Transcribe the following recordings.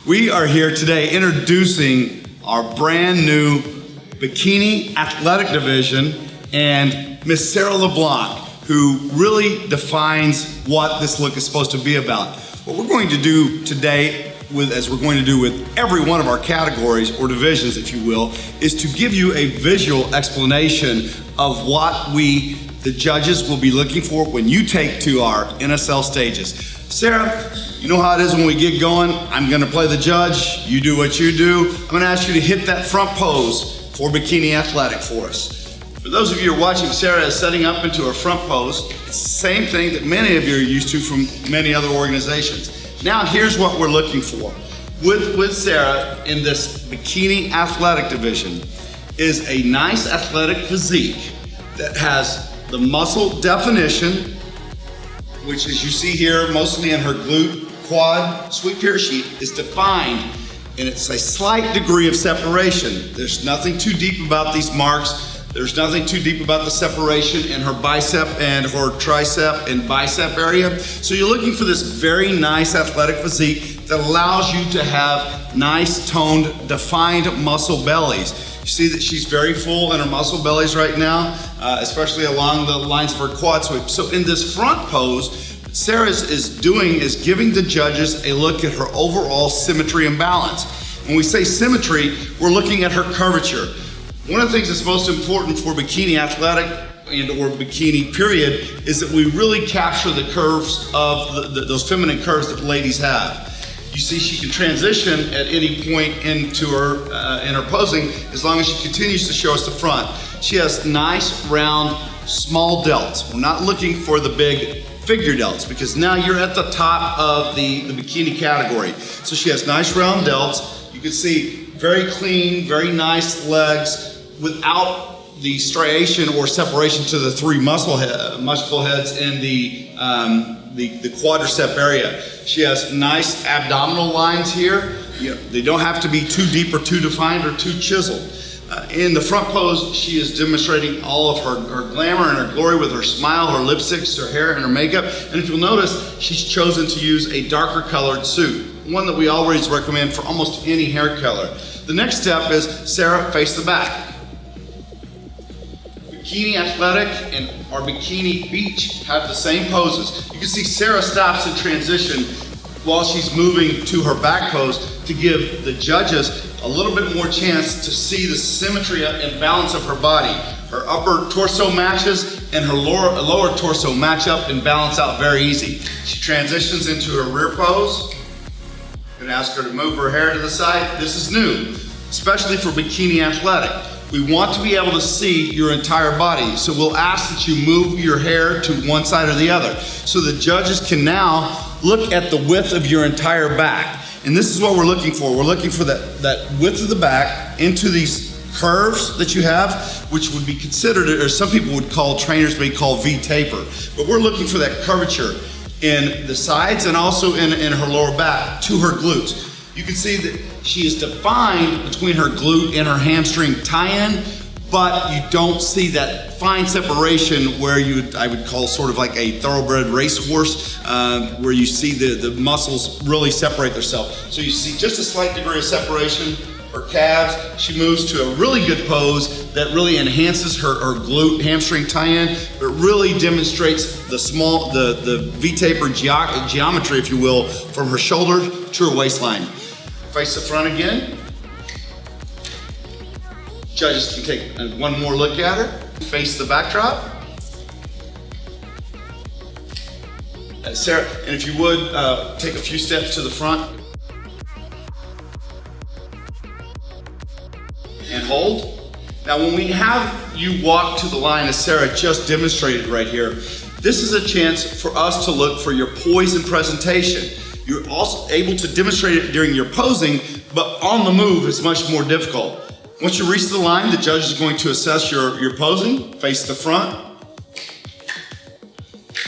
We are here today introducing our brand new Bikini Athletic Division and Miss Sarah LeBlanc, who really defines what this look is supposed to be about. What we're going to do today, as we're going to do with every one of our categories or divisions, if you will, is to give you a visual explanation of what we, the judges, will be looking for when you take to our NSL stages. Sarah, you know how it is when we get going. I'm gonna play the judge, you do what you do. I'm gonna ask you to hit that front pose for Bikini Athletic for us. For those of you who are watching, Sarah is setting up into her front pose. It's the same thing that many of you are used to from many other organizations. Now here's what we're looking for. With Sarah in this Bikini Athletic Division is a nice athletic physique that has the muscle definition, which as you see here, mostly in her glute, quad, sweep parachute, is defined, and it's a slight degree of separation. There's nothing too deep about these marks. There's nothing too deep about the separation in her bicep and her tricep and bicep area. So you're looking for this very nice athletic physique that allows you to have nice, toned, defined muscle bellies. You see that she's very full in her muscle bellies right now, especially along the lines of her quad sweep. So in this front pose, Sarah is giving the judges a look at her overall symmetry and balance. When we say symmetry, we're looking at her curvature. One of the things that's most important for Bikini Athletic or Bikini period is that we really capture the curves of those feminine curves that ladies have. You see she can transition at any point into her in her posing as long as she continues to show us the front. She has nice, round, small delts. We're not looking for the big figure delts because now you're at the top of the bikini category. So she has nice round delts. You can see very clean, very nice legs without the striation or separation to the three muscle heads in the quadricep area. She has nice abdominal lines here. They don't have to be too deep or too defined or too chiseled. In the front pose, she is demonstrating all of her glamour and her glory with her smile, her lipsticks, her hair, and her makeup. And if you'll notice, she's chosen to use a darker colored suit, one that we always recommend for almost any hair color. The next step is Sarah, face the back. Bikini Athletic and our Bikini Beach have the same poses. You can see Sarah stops in transition while she's moving to her back pose to give the judges a little bit more chance to see the symmetry and balance of her body. Her upper torso matches and her lower torso match up and balance out very easy. She transitions into her rear pose. I'm gonna ask her to move her hair to the side. This is new, especially for Bikini Athletic. We want to be able to see your entire body, so we'll ask that you move your hair to one side or the other. So the judges can now look at the width of your entire back. And this is what we're looking for. We're looking for that width of the back into these curves that you have, which would be considered, or some people would call, trainers may call V-taper. But we're looking for that curvature in the sides and also in her lower back to her glutes. You can see that she is defined between her glute and her hamstring tie-in, but you don't see that fine separation where I would call sort of like a thoroughbred racehorse, where you see the muscles really separate themselves. So you see just a slight degree of separation. Her calves, she moves to a really good pose that really enhances her glute hamstring tie-in, but really demonstrates the V-taper geometry, if you will, from her shoulder to her waistline. Face the front again. Judges can take one more look at her. Face the backdrop. Sarah, and if you would, take a few steps to the front. And hold. Now when we have you walk to the line as Sarah just demonstrated right here, this is a chance for us to look for your poise and presentation. You're also able to demonstrate it during your posing, but on the move it's much more difficult. Once you reach the line, the judge is going to assess your posing, face the front,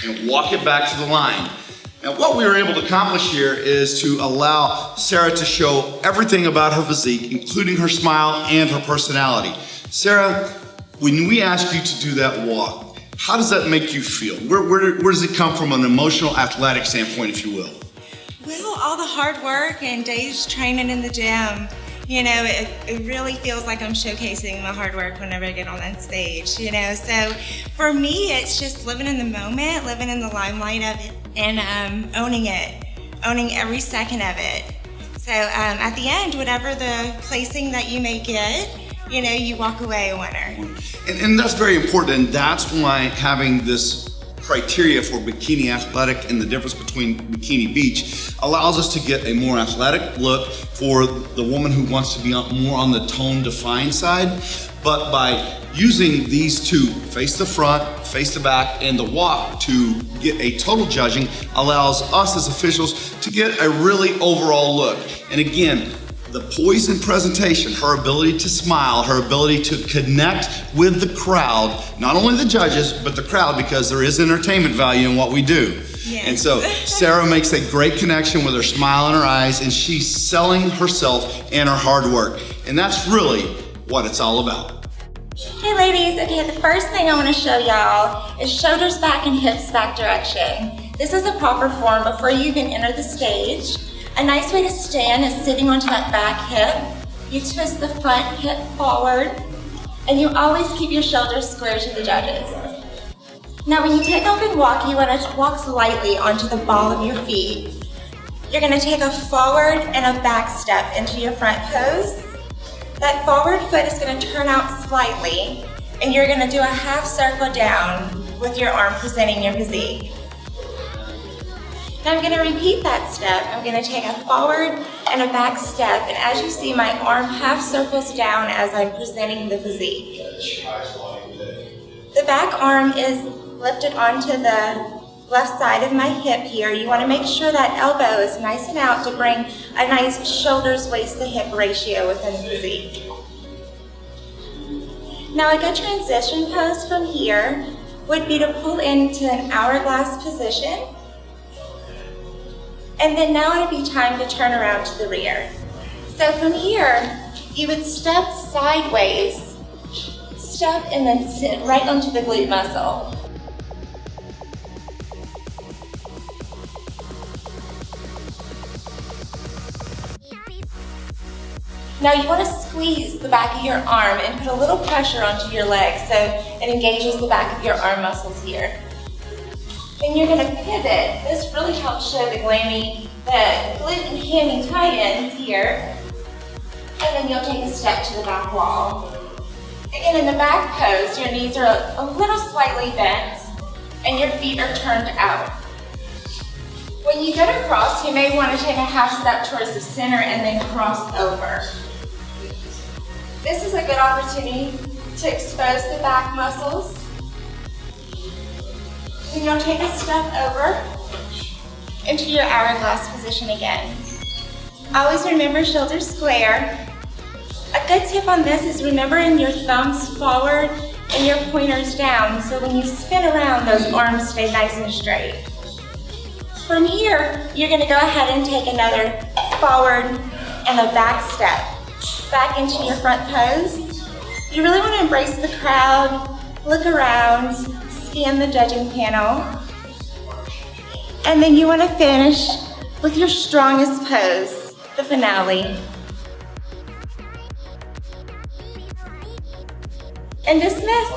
and walk it back to the line. Now what we were able to accomplish here is to allow Sarah to show everything about her physique, including her smile and her personality. Sarah, when we ask you to do that walk, how does that make you feel? Where does it come from an emotional, athletic standpoint, if you will? Well, all the hard work and days training in the gym, you know, it really feels like I'm showcasing my hard work whenever I get on that stage, you know. So for me, it's just living in the moment, living in the limelight of it, and owning it, owning every second of it. So at the end, whatever the placing that you may get, you know, you walk away a winner. And that's very important, and that's why having this criteria for bikini athletic and the difference between bikini beach allows us to get a more athletic look for the woman who wants to be more on the tone defined side. But by using these two, face the front, face the back, and the walk to get a total judging allows us as officials to get a really overall look. And again, the poise in presentation, her ability to smile, her ability to connect with the crowd, not only the judges, but the crowd, because there is entertainment value in what we do. Yes. And so Sarah makes a great connection with her smile in her eyes, and she's selling herself and her hard work. And that's really what it's all about. Hey ladies, okay, the first thing I want to show y'all is shoulders back and hips back direction. This is a proper form before you even enter the stage. A nice way to stand is sitting onto that back hip. You twist the front hip forward, and you always keep your shoulders square to the judges. Now when you take off and walk, you want to walk slightly onto the ball of your feet. You're going to take a forward and a back step into your front pose. That forward foot is going to turn out slightly, and you're going to do a half circle down with your arm presenting your physique. Now I'm going to repeat that step. I'm going to take a forward and a back step, and as you see, my arm half circles down as I'm presenting the physique. The back arm is lifted onto the left side of my hip here. You want to make sure that elbow is nice and out to bring a nice shoulders, waist to hip ratio within the physique. Now a good transition pose from here would be to pull into an hourglass position. And then now it'd be time to turn around to the rear. So from here, you would step sideways, step and then sit right onto the glute muscle. Now you want to squeeze the back of your arm and put a little pressure onto your leg so it engages the back of your arm muscles here. Then you're going to pivot. This really helps show the glute and hammy tie-ins here. And then you'll take a step to the back wall. Again, in the back pose, your knees are a little slightly bent and your feet are turned out. When you go to cross, you may want to take a half step towards the center and then cross over. This is a good opportunity to expose the back muscles. Then you'll take a step over into your hourglass position again. Always remember shoulders square. A good tip on this is remembering your thumbs forward and your pointers down, so when you spin around, those arms stay nice and straight. From here, you're going to go ahead and take another forward and a back step back into your front pose. You really want to embrace the crowd, look around, scan the judging panel, and then you want to finish with your strongest pose, the finale. And dismiss.